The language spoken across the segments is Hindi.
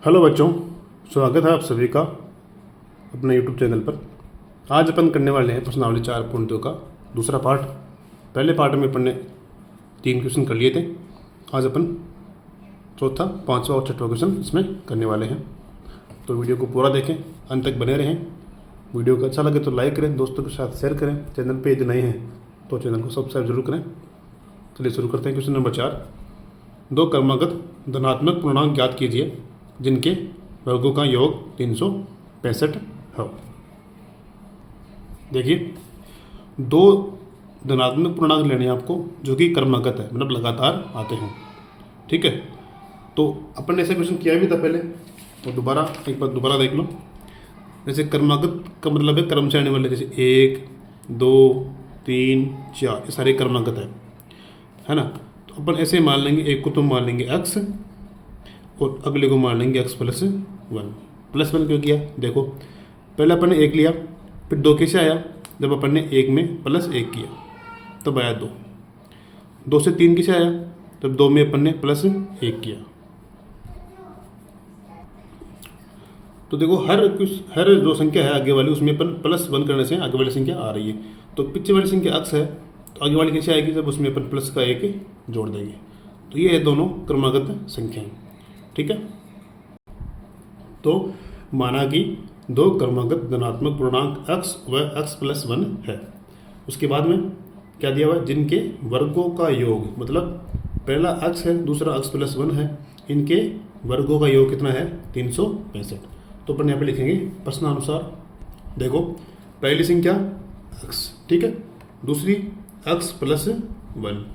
हेलो बच्चों, स्वागत है आप सभी का अपने यूट्यूब चैनल पर। आज अपन करने वाले हैं प्रश्नावली 4.2 का दूसरा पार्ट। पहले पार्ट में अपन ने 3 क्वेश्चन कर लिए थे। आज अपन चौथा, पांचवा और छठवां क्वेश्चन इसमें करने वाले हैं। तो वीडियो को पूरा देखें, अंत तक बने रहें। वीडियो को अच्छा लगे तो लाइक करें, दोस्तों के साथ शेयर करें। चैनल पर यदि नए हैं तो चैनल को सब्सक्राइब जरूर करें। चलिए शुरू करते हैं। क्वेश्चन नंबर 4, 2 क्रमागत धनात्मक पूर्णांक ज्ञात कीजिए जिनके वर्गों का योग 365 हो। देखिए, 2 धनात्मक पूर्णांक लेने हैं आपको जो कि क्रमागत है, मतलब लगातार आते हैं। ठीक है, तो अपन ने ऐसा क्वेश्चन किया भी था पहले, तो दोबारा एक बार दोबारा देख लो। जैसे क्रमागत का मतलब है क्रम से आने वाले, जैसे 1 2 3 4, ये सारे क्रमागत है ना। तो अपन ऐसे मान लेंगे, एक को तो मान लेंगे x और अगले को मान लेंगे x + 1। +1 क्यों किया? देखो, पहले अपन ने 1 लिया, फिर 2 कैसे आया? जब अपन ने 1 में +1 किया तब आया 2। 2 से 3 कैसे आया? तब 2 में अपन ने +1 किया। तो देखो, हर जो संख्या है आगे वाली, उसमें अपन +1 करने से आगे वाली संख्या आ रही है। तो पीछे वाली संख्या x है, तो आगे वाली कैसे आएगी? जब उसमें अपन प्लस का 1 जोड़ देंगे। तो ये है दोनों क्रमागत संख्याएं। ठीक है, तो माना कि 2 क्रमागत धनात्मक पूर्णांक x व x + 1 है। उसके बाद में क्या दिया हुआ है? जिनके वर्गों का योग, मतलब पहला x है, दूसरा x + 1 है, इनके वर्गों का योग कितना है? 365। तो अपन यहाँ पे लिखेंगे प्रश्नानुसार। देखो, पहली संख्या x, ठीक है, दूसरी x + 1,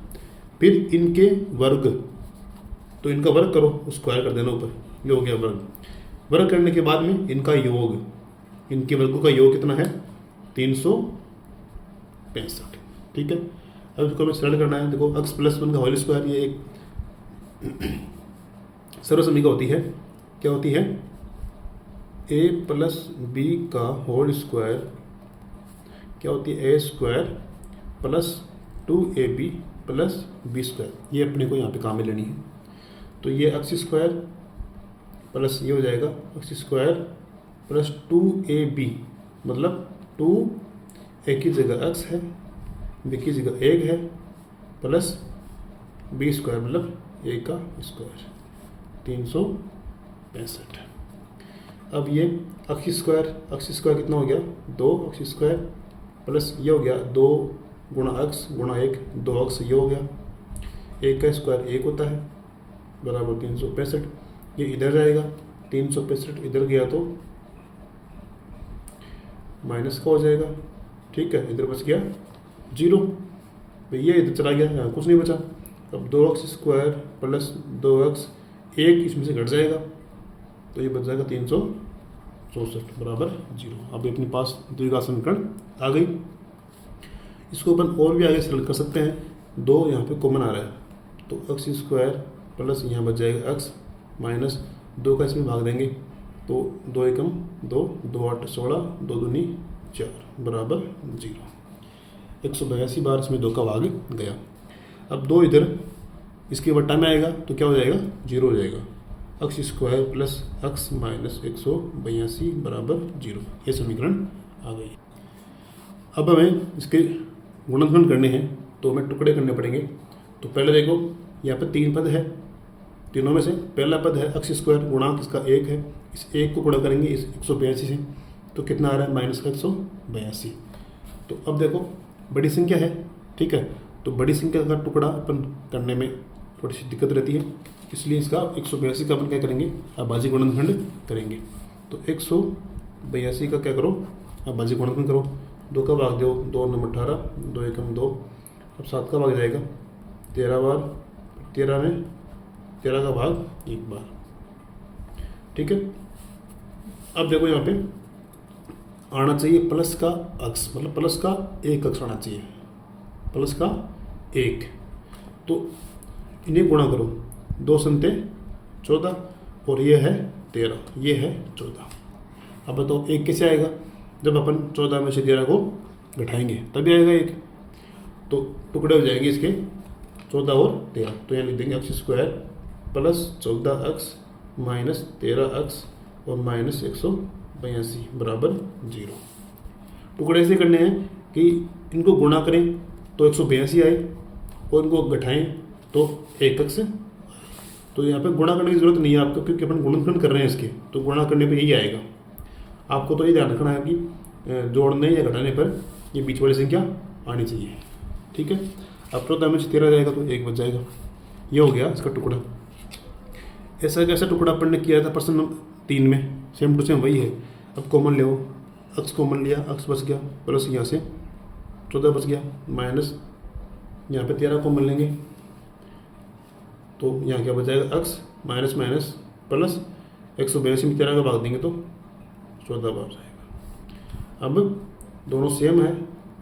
फिर इनके वर्ग, तो इनका वर्ग करो, स्क्वायर कर देना ऊपर, ये हो गया वर्ग। वर्ग करने के बाद में इनका योग, इनके वर्गों का योग कितना है? 365। ठीक है, अब इसको हमें सरल करना है। देखो, x + 1 का होल स्क्वायर, ये एक सर्वसमीका होती है। क्या होती है? a + b का होल स्क्वायर क्या होती है? a² + 2ab + b²। ये अपने को यहाँ पे काम में लेनी है। तो ये x² प्लस ये हो जाएगा x² + 2ab, मतलब 2 a की जगह x है, b की जगह 1 है, प्लस b², मतलब a का स्क्वायर, 365। अब ये x² कितना हो गया? 2x² प्लस ये हो गया 2 × x × 1, 2x, ये हो गया। 1 का स्क्वायर 1 होता है, बराबर 365। ये इधर जाएगा, 365 इधर गया तो माइनस का हो जाएगा। ठीक है, इधर बच गया 0, ये इधर चला गया, यहाँ कुछ नहीं बचा। अब 2x² + 2x, 1 इसमें से घट जाएगा, तो ये बच जाएगा 364 बराबर 0। अब अपने पास द्विघात समीकरण आ गई। इसको अपन और भी आगे सरल कर सकते हैं। 2 यहाँ पे कॉमन आ रहा है, तो x² प्लस यहाँ बच जाएगा x माइनस 2 का इसमें भाग देंगे, तो 2 × 2, 2 × 8 = 16, 2 × 2 = 4 बराबर 0। 182 बार इसमें 2 का भाग गया। अब 2 इधर इसके बट्टा में आएगा तो क्या हो जाएगा? 0 हो जाएगा। x² प्लस x माइनस 182 बराबर 0। ये समीकरण आ गई। अब हमें इसके गुणनखंड करने हैं, तो हमें टुकड़े करने पड़ेंगे। तो पहले देखो, यहाँ पे 3 पद है, तीनों में से पहला पद है x², गुणांक इसका 1 है। इस 1 को गुणा करेंगे इस 182 से, तो कितना आ रहा है? -182। तो अब देखो, बड़ी संख्या है, ठीक है, तो बड़ी संख्या का टुकड़ा अपन करने में थोड़ी सी दिक्कत रहती है, इसलिए इसका 182 का अपन क्या करेंगे? अभाज्य गुणनखंड करेंगे। तो 182 का क्या करो? अभाज्य गुणनखंड करो। 2 का भाग दो, 2 × 18, 2 × 2, अब 7 का भाग जाएगा 13 बार, 13 में 13 का भाग 1 बार। ठीक है, अब देखो यहाँ पे आना चाहिए प्लस का अक्ष, मतलब प्लस का 1 अक्ष आना चाहिए, प्लस का 1। तो इन्हें गुणा करो, 2 × 14 और ये है 13, ये है 14। अब बताओ 1 कैसे आएगा? जब अपन 14 में से 13 को घटाएंगे तभी आएगा 1। तो टुकड़े हो जाएंगे इसके 14 और 13, तो यहाँ लिख देंगे x² + 14x माइनस 13x और माइनस 182 बराबर 0। टुकड़े ऐसे करने हैं कि इनको गुणा करें तो 182 आए और इनको घटाएं तो 1x। तो यहाँ पे गुणा करने की जरूरत नहीं है आपको, क्योंकि अपन गुणनखंड कर रहे हैं इसके, तो गुणा करने पे यही आएगा। आपको तो ये ध्यान रखना है कि जोड़ने या घटाने पर ये बीच वाली संख्या आनी चाहिए। ठीक है, अब 14 में से 13 जाएगा तो 1 बच जाएगा। ये हो गया इसका टुकड़ा। ऐसा कैसा टुकड़ा अपन ने किया था प्रश्न नंबर 3 में, सेम टू सेम वही है। अब कॉमन ले, अक्स कॉमन लिया, अक्स बच गया, प्लस यहाँ से 14 बच गया, माइनस यहाँ पे 13 कॉमन लेंगे तो यहाँ क्या बच जाएगा, अक्स माइनस माइनस प्लस 182 में 13 का भाग देंगे तो 14 बच जाएगा। अब दोनों सेम है,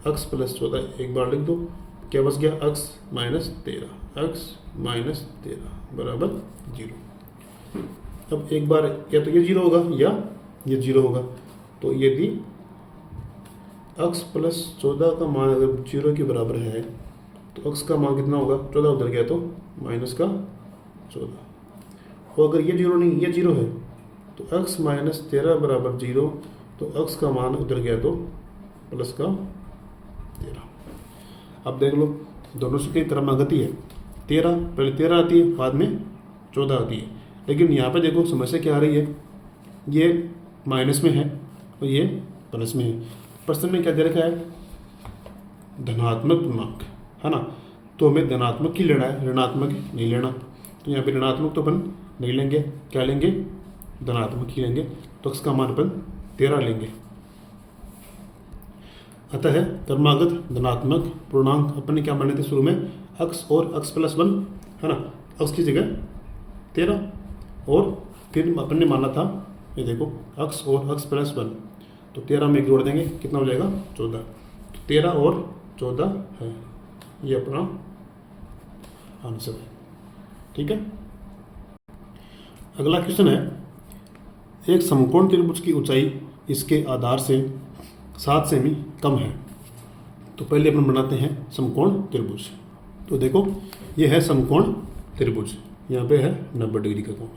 अक्स प्लस 14 एक बार लिख दो, क्या बच गया, अक्स माइनस 13, अक्स माइनस 13 बराबर 0। अब एक बार या तो ये 0 होगा या ये 0 होगा, तो यदि अक्स प्लस 14 का मान अगर 0 के बराबर है तो अक्स का मान कितना होगा, 14 उधर गया तो माइनस का 14। और अगर ये 0 नहीं, ये 0 है तो अक्स माइनस 13 बराबर 0, तो अक्स का मान उधर गया तो प्लस का 13। अब देख लो दोनों से की क्रमागति है, 13 पहले 13 आती है, बाद में 14 आती है। लेकिन यहाँ पे देखो समस्या क्या आ रही है, ये माइनस में है और ये प्लस में है। प्रश्न में क्या दे रखा है, धनात्मक पूर्णांक है ना, तो हमें धनात्मक ही लेना है, ऋणात्मक नहीं लेना। तो यहाँ पे ऋणात्मक तो अपन नहीं लेंगे, क्या लेंगे, धनात्मक ही लेंगे। तो अक्स का मान अपन 13 लेंगे। अतः क्रमागत धनात्मक पूर्णांक अपन ने क्या माने थे शुरू में, अक्स और अक्स प्लस 1 है ना, अक्स की जगह 13 और फिर अपन ने माना था ये देखो अक्स और अक्स प्लस 1, तो 13 में एक जोड़ देंगे, कितना हो जाएगा 14। तो 13 और 14 है, ये अपना आंसर है। ठीक है, अगला क्वेश्चन है, एक समकोण त्रिभुज की ऊंचाई इसके आधार से 7 सेमी कम है। तो पहले अपन बनाते हैं समकोण त्रिभुज। तो देखो ये है समकोण त्रिभुज, यहाँ पे है 90 डिग्री का कोण,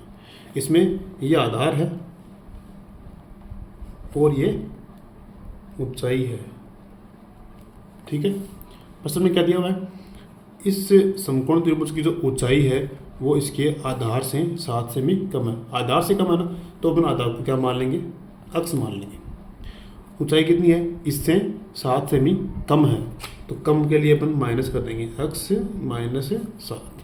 इसमें ये आधार है और ये ऊंचाई है। ठीक है, प्रश्न में क्या दिया हुआ है, इस समकोण त्रिभुज की जो ऊंचाई है वो इसके आधार से 7 सेमी कम है। आधार से कम है ना, तो अपन आधार को क्या मान लेंगे, अक्स मान लेंगे। ऊंचाई कितनी है, इससे 7 सेमी कम है, तो कम के लिए अपन माइनस कर देंगे, अक्स माइनस 7।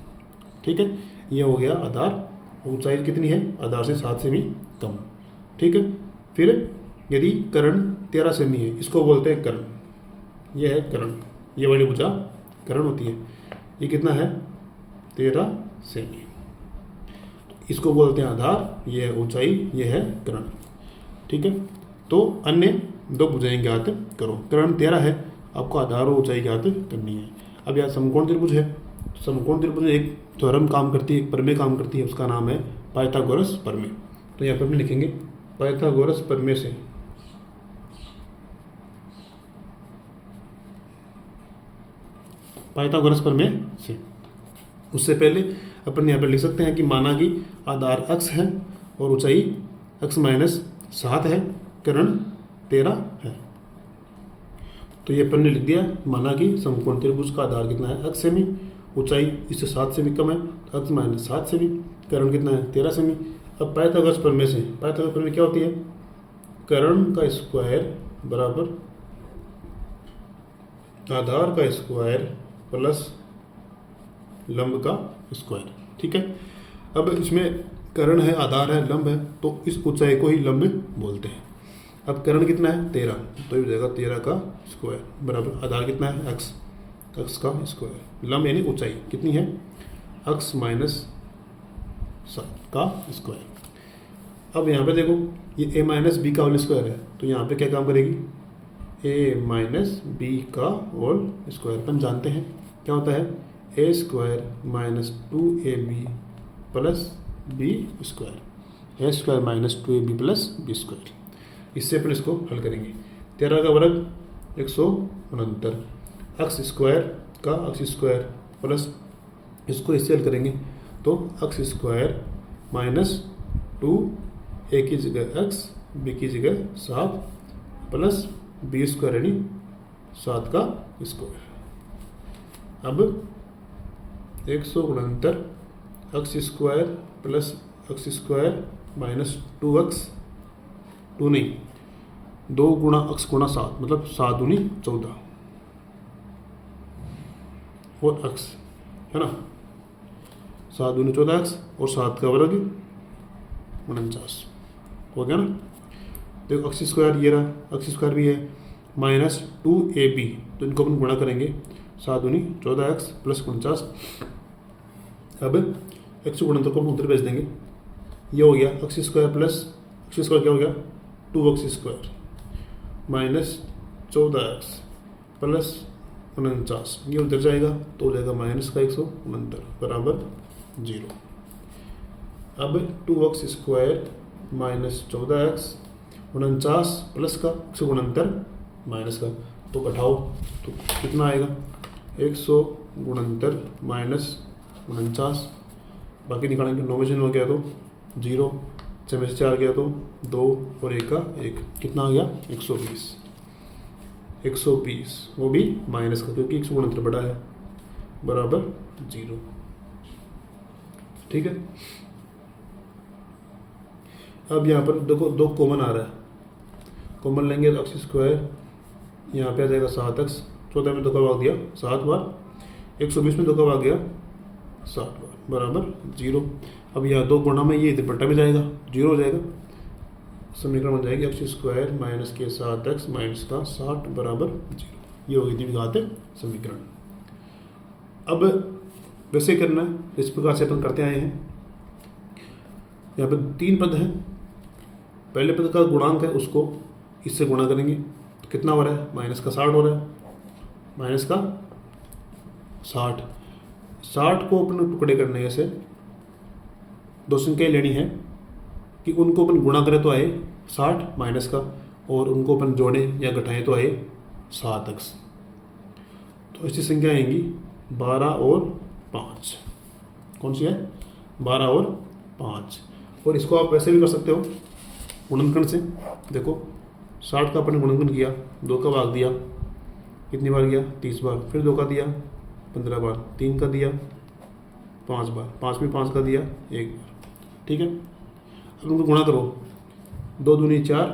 ठीक है, ये हो गया आधार। ऊंचाई कितनी है, आधार से 7 सेमी कम। ठीक है, फिर यदि कर्ण 13 सेमी है, इसको बोलते हैं कर्ण, ये है कर्ण, ये वाली भुजा कर्ण होती है। ये कितना है, 13 सेमी, इसको बोलते हैं आधार, ये है ऊंचाई, ये है कर्ण। ठीक है, तो अन्य दो भुजाएं ज्ञात करो। कर्ण 13 है, आपको आधार और ऊंचाई ज्ञात करनी है। अब यहाँ समकोण त्रिभुज है, तो समकोण त्रिभुज में एक थ्योरम काम करती है, एक प्रमेय काम करती है, उसका नाम है पाइथागोरस प्रमेय। तो यहाँ पर हम लिखेंगे पाइथागोरस प्रमेय से पाइथागोरस प्रमेय से उससे पहले अपन यहाँ पर लिख सकते हैं कि माना कि आधार अक्स है और ऊंचाई अक्स माइनस 7 है, कर्ण 13 है। तो ये अपन ने लिख दिया, माना कि समकोण त्रिभुज का आधार कितना है, अक्स सेमी, ऊंचाई इससे 7 सेमी कम है, तो अक्स माइनस 7 सेमी, कर्ण कितना है 13 सेमी। अब पाइथागोरस प्रमेय से, पाइथागोरस प्रमेय क्या होती है, कर्ण का स्क्वायर बराबर आधार का स्क्वायर प्लस लंब का स्क्वायर। ठीक है, अब इसमें कर्ण है, आधार है, लंब है, तो इस ऊंचाई को ही लंब बोलते हैं। अब कर्ण कितना है 13, तो ये हो जाएगा 13 का स्क्वायर बराबर आधार कितना है एक्स, एक्स का स्क्वायर, लंब यानी ऊंचाई कितनी है एक्स माइनस 7 का स्क्वायर। अब यहाँ पे देखो ये ए माइनस बी का होल स्क्वायर है, तो यहाँ पे क्या काम करेगी, ए माइनस बी का होल स्क्वायर। अपन जानते हैं क्या होता है, A square minus 2ab plus B square, A square minus 2ab plus B square. इससे अपन इसको हल करेंगे, 13 का वर्ग 169, एक्स स्क्वायर का एक्स स्क्वायर प्लस इसको इससे हल करेंगे तो एक्स स्क्वायर माइनस 2, ए की जगह x, बी की जगह 7 प्लस बी स्क्वायर यानी 7 का स्क्वायर। अब 169 x square plus x square minus 2x, 2 नहीं 2 गुणा x गुणा 7 मतलब 7 दूनी 14 और x है ना, 7 दूनी 14x और 7 का वर्ग 49 हो गया ना। देखो एक्स स्क्वायर ये रहा, एक्स स्क्वायर भी है माइनस 2ab, तो इनको अपन गुणा करेंगे 7 दूनी 14x प्लस 49। अब एक्स गुणनफल को उधर भेज देंगे, ये हो गया x square plus x square क्या हो गया 2x square minus 14x plus 49, ये उधर जाएगा तो हो जाएगा माइनस का 169 बराबर 0। अब 2x square minus 14x 49 plus का 169 माइनस का, तो घटाओ तो कितना आएगा 169 माइनस 49, बाकी निकालेंगे 9 में से 9 गया तो 0, 6 में से 4 गया तो 2 और 1 का 1, कितना आ गया 120, 120 वो भी माइनस का क्योंकि 169 बड़ा है बराबर 0। ठीक है, अब यहाँ पर देखो 2 कॉमन आ रहा है, कॉमन लेंगे तो एक्स स्क्वायर यहाँ पे आ जाएगा 7x, 14 में 2 का भाग दिया 7 बार, 120 में 2 का भाग गया 7 बार बराबर 0। अब यहाँ 2 गुणा में ये इधर बट्टा में जाएगा 0 हो जाएगा, समीकरण बन जाएगी एक्स स्क्वायर माइनस के 7x माइनस का 60 बराबर 0। ये होगी द्विघात समीकरण। अब वैसे करना है इस प्रकार से अपन करते आए हैं। यहाँ पर 3 पद हैं, पहले पद का गुणांक है उसको इससे गुणा करेंगे तो कितना हो रहा है माइनस का 60 हो रहा है, माइनस का 60 को अपन टुकड़े करने ऐसे 2 संख्याएं लेनी है कि उनको अपन गुणा करें तो आए 60 माइनस का, और उनको अपन जोड़े या घटाएं तो आए 7x। तो ऐसी संख्या आएंगी 12 और 5, कौन सी है 12 और 5। और इसको आप वैसे भी कर सकते हो गुणनखंड से। देखो 60 का अपने गुणनखंड किया, 2 का भाग दिया, कितनी बार गया 30 बार, फिर 2 का दिया 15 बार, 3 का दिया 5 बार, 5 में 5 का दिया 1 बार। ठीक है, अब उनको गुणा करो, 2 दूनी 4,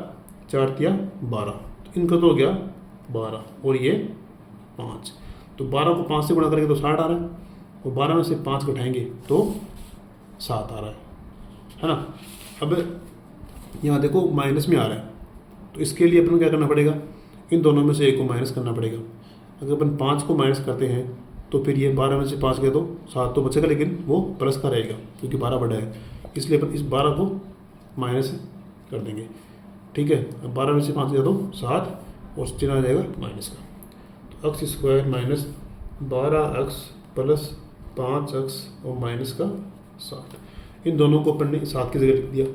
4 किया 12, तो इनका तो हो गया 12 और ये 5, तो 12 को 5 से गुणा करेंगे तो 60 आ रहा है, और 12 में से 5 घटाएंगे तो 7 आ रहा है ना। अब यहाँ देखो माइनस में आ रहा है, तो इसके लिए अपन क्या करना पड़ेगा, इन दोनों में से एक को माइनस करना पड़ेगा। अगर अपन 5 को माइनस करते हैं तो फिर ये 12 में से 5 गया तो 7 तो बचेगा, लेकिन वो प्लस का रहेगा क्योंकि 12 बड़ा है, इसलिए अपन इस 12 को माइनस कर देंगे। ठीक है, अब 12 में से 5 गया तो 7 और चिन्ह आ जाएगा माइनस का, तो x square minus 12x plus 5x और माइनस का 7, इन दोनों को अपन ने 7 की जगह लिख दिया।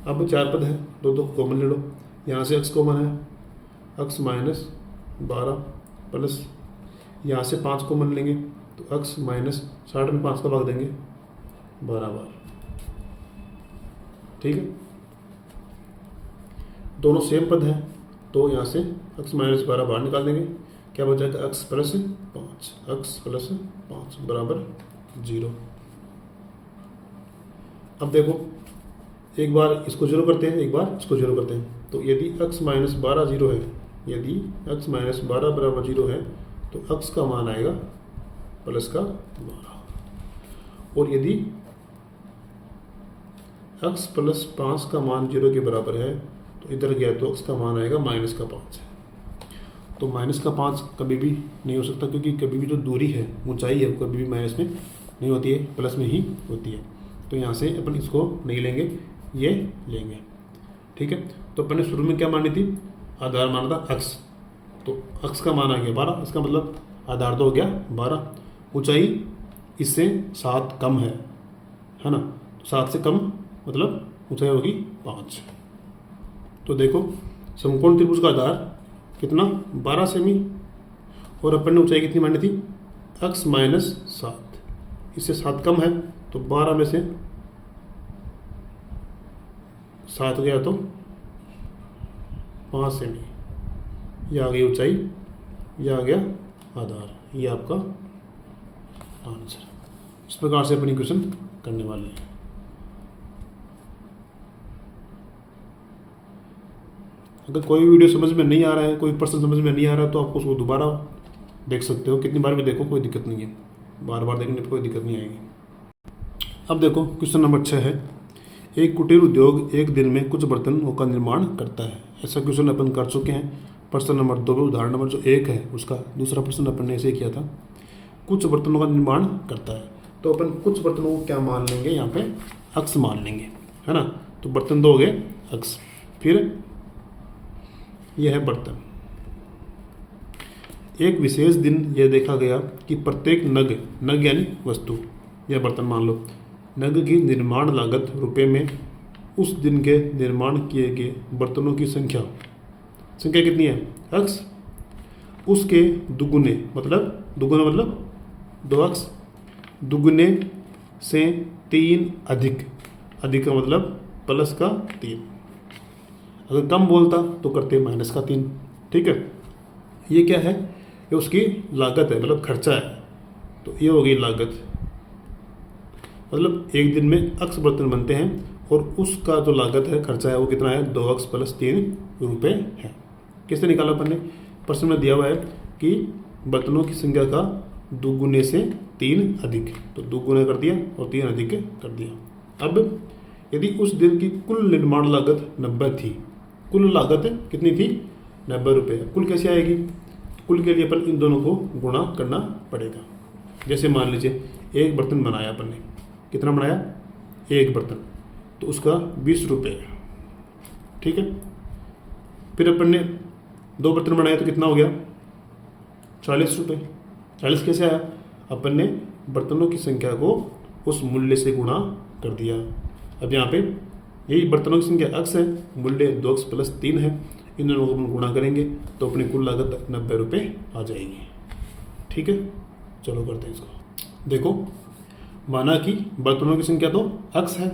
अब 4 पद है, 2 कॉमन ले लो, यहाँ से x कॉमन है, x माइनस 12 प्लस यहाँ से 5 कॉमन लेंगे तो x माइनस 60 में 5 का भाग देंगे 12 बार। ठीक है, दोनों सेम पद हैं तो यहाँ से x माइनस 12 बाहर निकाल देंगे, क्या बच जाएगा x प्लस 5, x प्लस 5 बराबर 0। अब देखो एक बार इसको 0 करते हैं, एक बार इसको 0 करते हैं, तो यदि x माइनस 12 0 है, यदि x माइनस 12 बराबर 0 है तो x का मान आएगा प्लस का 12, और यदि x प्लस 5 का मान 0 के बराबर है तो इधर गया तो x का मान आएगा माइनस का 5 है। तो माइनस का 5 कभी भी नहीं हो सकता, क्योंकि कभी भी जो दूरी है ऊंचाई है वो कभी भी माइनस में नहीं होती है, प्लस में ही होती है। तो यहाँ से अपन इसको नहीं लेंगे, ये लेंगे। ठीक है, तो अपन ने शुरू में क्या मानी थी, आधार माना था x, तो x का मान आ गया 12, इसका मतलब आधार तो हो गया 12, ऊंचाई इससे 7 कम है ना, 7 से कम मतलब ऊंचाई होगी 5। तो देखो समकोण त्रिभुज का आधार कितना 12 सेमी, और अपन ने ऊंचाई कितनी मानी थी x माइनस 7, इससे 7 कम है तो 12 में से 7 गया तो 5 सेमी, ये आ गई ऊंचाई, ये आ गया आधार, ये आपका आंसर। इस प्रकार से अपनी क्वेश्चन करने वाले हैं। अगर कोई वीडियो समझ में नहीं आ रहा है, कोई प्रश्न समझ में नहीं आ रहा, तो आपको उसको दोबारा देख सकते हो, कितनी बार भी देखो कोई दिक्कत नहीं है, बार बार देखने पर कोई दिक्कत नहीं आएगी। अब देखो क्वेश्चन नंबर 6 है, एक कुटीर उद्योग एक दिन में कुछ बर्तनों का निर्माण करता है। ऐसा क्वेश्चन अपन कर चुके हैं प्रश्न नंबर 2 में। उदाहरण नंबर जो 1 है उसका दूसरा प्रश्न अपन ने ऐसे किया था, कुछ बर्तनों का निर्माण करता है। तो अपन कुछ बर्तनों को क्या मान लेंगे, यहाँ पे अक्स मान लेंगे, है ना। तो बर्तन 2 हो गए अक्स, फिर यह है बर्तन। एक विशेष दिन यह देखा गया कि प्रत्येक नग यानी वस्तु या बर्तन मान लो, नग की निर्माण लागत रुपए में उस दिन के निर्माण किए गए बर्तनों की संख्या कितनी है, अक्स, उसके दुगुने मतलब 2 अक्स, दुगुने से 3 अधिक का मतलब प्लस का 3। अगर कम बोलता तो करते माइनस का 3। ठीक है, ये क्या है, ये उसकी लागत है, मतलब खर्चा है। तो ये हो गई लागत, मतलब एक दिन में अक्स बर्तन बनते हैं और उसका जो लागत है, खर्चा है, वो कितना है, 2 अक्स प्लस 3 रुपये है। किसने निकाला अपन ने, प्रश्न में दिया हुआ है कि बर्तनों की संख्या का 2 गुने से 3 अधिक, तो 2 गुना कर दिया और 3 अधिक कर दिया। अब यदि उस दिन की कुल निर्माण लागत 90 थी, कुल लागत कितनी थी, 90 रुपये। कुल कैसे आएगी, कुल के लिए अपन इन दोनों को गुणा करना पड़ेगा। जैसे मान लीजिए एक बर्तन बनाया अपन ने, कितना बनाया, एक बर्तन, तो उसका 20 रुपये। ठीक है, फिर अपन ने 2 बर्तन बनाए तो कितना हो गया, 40 रुपये। 40 कैसे आया, अपन ने बर्तनों की संख्या को उस मूल्य से गुणा कर दिया। अब यहाँ पे यही बर्तनों की संख्या अक्स है, मूल्य 2 अक्स प्लस 3 है, इन दोनों को अपन गुणा करेंगे तो अपनी कुल लागत 90 रुपये आ जाएगी। ठीक है, चलो करते हैं इसको। देखो, माना कि बर्तनों की संख्या तो अक्स है,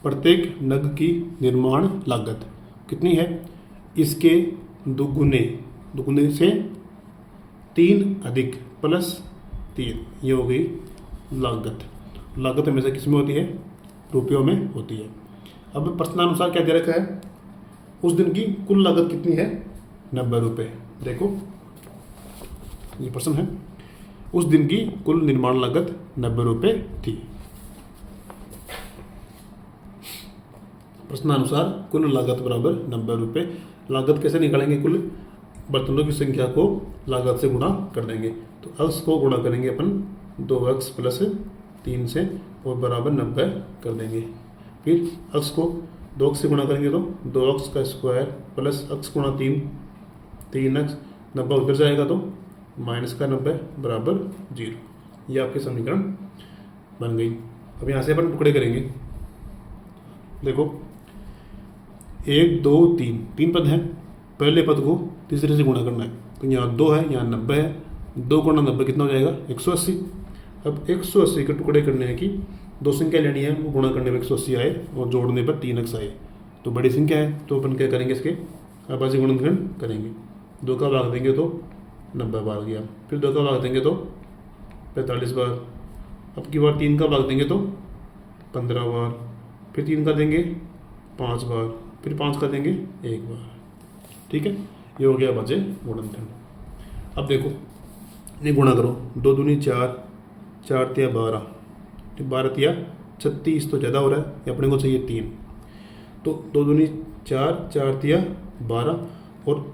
प्रत्येक नग की निर्माण लागत कितनी है, इसके दुगुने से 3 अधिक प्लस 3, ये हो गई लागत। लागत हमेशा किस में होती है, रुपयों में होती है। अब प्रश्नानुसार क्या दे रखा है, उस दिन की कुल लागत कितनी है, 90 रुपये। देखो ये प्रश्न है, उस दिन की कुल निर्माण लागत 90 रुपये थी। प्रश्नानुसार कुल लागत बराबर 90 रुपये। लागत कैसे निकालेंगे, कुल बर्तनों की संख्या को लागत से गुणा कर देंगे। तो अक्स को गुणा करेंगे अपन 2 अक्स प्लस 3 से और बराबर 90 कर देंगे। फिर अक्स को 2 अक्स से गुणा करेंगे तो 2 अक्स का स्क्वायर प्लस अक्स गुणा 3 अक्स, 90 उधर जाएगा तो माइनस का 90 बराबर 0। ये आपके समीकरण बन गई। अब यहाँ से अपन टुकड़े करेंगे। देखो 1 2 3 पद हैं, पहले पद को तीसरे से गुणा करना है। तो यहाँ 2 है, यहाँ 90 है, 2 गुणा 90 कितना हो जाएगा, 180। अब 180 के टुकड़े करने हैं कि 2 संख्या लेनी है, वो गुणा करने पर 180 आए और जोड़ने पर 3 अक्स आए, तो बड़ी संख्या है। तो अपन क्या करेंगे, इसके आभासी गुणनखंड करेंगे। 2 का भाग देंगे तो 90 बार गया, फिर 2 का भाग देंगे तो 45 बार, अब की बार 3 का भाग देंगे तो 15 बार, फिर 3 का देंगे 5 बार, फिर 5 का देंगे 1 बार। ठीक है, ये हो गया भाज्य गुणनखंड। अब देखो ये गुणा करो, 2 दूनी 4, 4 तिया 12, 12 तिया 36, तो ज़्यादा हो रहा है, ये अपने को चाहिए 3। तो 2 दूनी 4, 4 तिया 12 और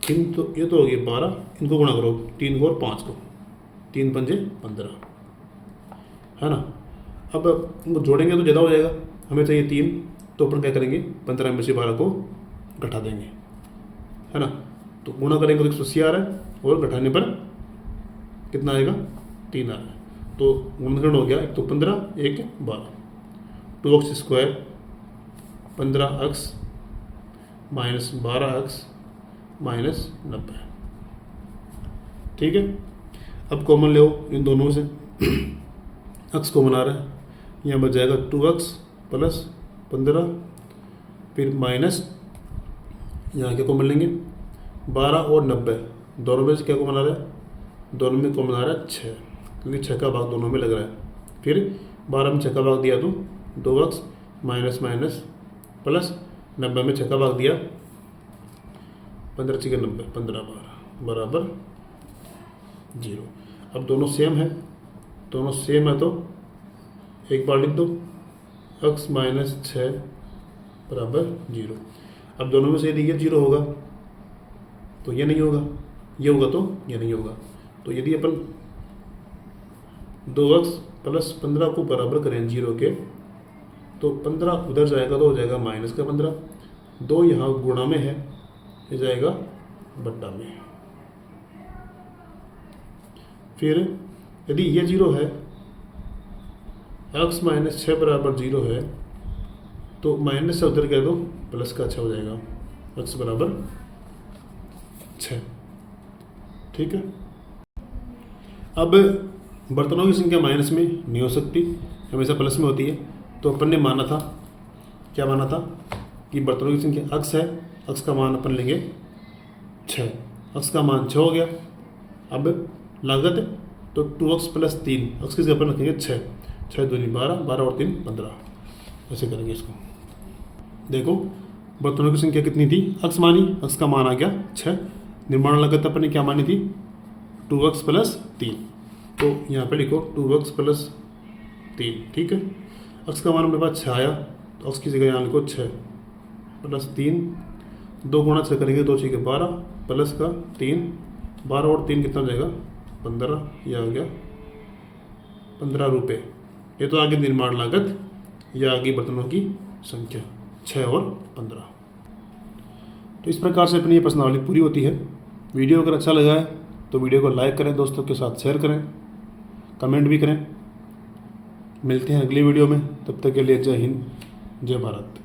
3, तो ये तो हो गया 12, इनको गुणा करो 3 को और 5 को, 3 पंजे 15, है ना। अब इनको जोड़ेंगे तो ज़्यादा हो जाएगा, हमें चाहिए 3, तो अपन क्या करेंगे, 15 में से 12 को घटा देंगे, है ना। तो गुणा करेंगे तो 180 आ रहा है और घटाने पर कितना आएगा, 3 आ रहा है। तो गुणनखंड हो गया, एक तो 15, एक 12, 2 x square 15 x minus 12 x minus 90। ठीक है, अब कॉमन ले इन दोनों से, अक्स कॉमन आ रहा है, यहाँ बच जाएगा 2 अक्स प्लस 15 फिर माइनस यहाँ क्या कॉमन लेंगे 12 और 90 दोनों में से क्या कॉमन आ रहा है, दोनों में कॉमन आ रहा है 6, क्योंकि 6 का भाग दोनों में लग रहा है। फिर 12 में 6 का भाग दिया तो 2x माइनस माइनस प्लस 90 में 6 का भाग दिया 15 6 90 15 12 बराबर 0। अब दोनों सेम है, दोनों सेम है तो एक बार लिख दो x माइनस 6 बराबर 0। अब दोनों में से यदि ये 0 होगा तो ये नहीं होगा, ये होगा तो ये नहीं होगा। तो यदि अपन 2x प्लस 15 को बराबर करें 0 के, तो 15 उधर जाएगा तो हो जाएगा माइनस का 15, 2 यहाँ गुणा में है, ये जाएगा बट्टा में। फिर यदि ये 0 है, x माइनस 6 बराबर 0 है, तो माइनस से उधर गया तो प्लस का 6 हो जाएगा, x बराबर 6। ठीक है। अब बर्तनों की संख्या माइनस में नहीं हो सकती, हमेशा प्लस में होती है। तो अपन ने माना था, क्या माना था कि बर्तनों की संख्या x है, x का मान अपन लेंगे 6, x का मान 6 हो गया। अब लागत है तो 2x प्लस 3, x की जगह अपन रखेंगे 6, 6 दूनी 12, 12 और 3 15, ऐसे करेंगे इसको। देखो बर्तनों की संख्या कितनी थी, x मानी, x का मान आ गया 6। निर्माण लागत अपन ने क्या मानी थी 2x प्लस 3, तो यहाँ पे लिखो 2x प्लस 3। ठीक है। x का मान मेरे पास 6 आया तो x की जगह यहाँ लिखो 6 प्लस 3, 2 गुणा 6 करेंगे 2 6 12 प्लस का 3, 12 और 3 कितना हो जाएगा 15, ये आ गया 15 रुपये। ये तो आगे निर्माण लागत, या आगे बर्तनों की संख्या 6 और 15। तो इस प्रकार से अपनी ये प्रश्नावली पूरी होती है। वीडियो अगर अच्छा लगा है तो वीडियो को लाइक करें, दोस्तों के साथ शेयर करें, कमेंट भी करें। मिलते हैं अगली वीडियो में, तब तक के लिए जय हिंद जय भारत।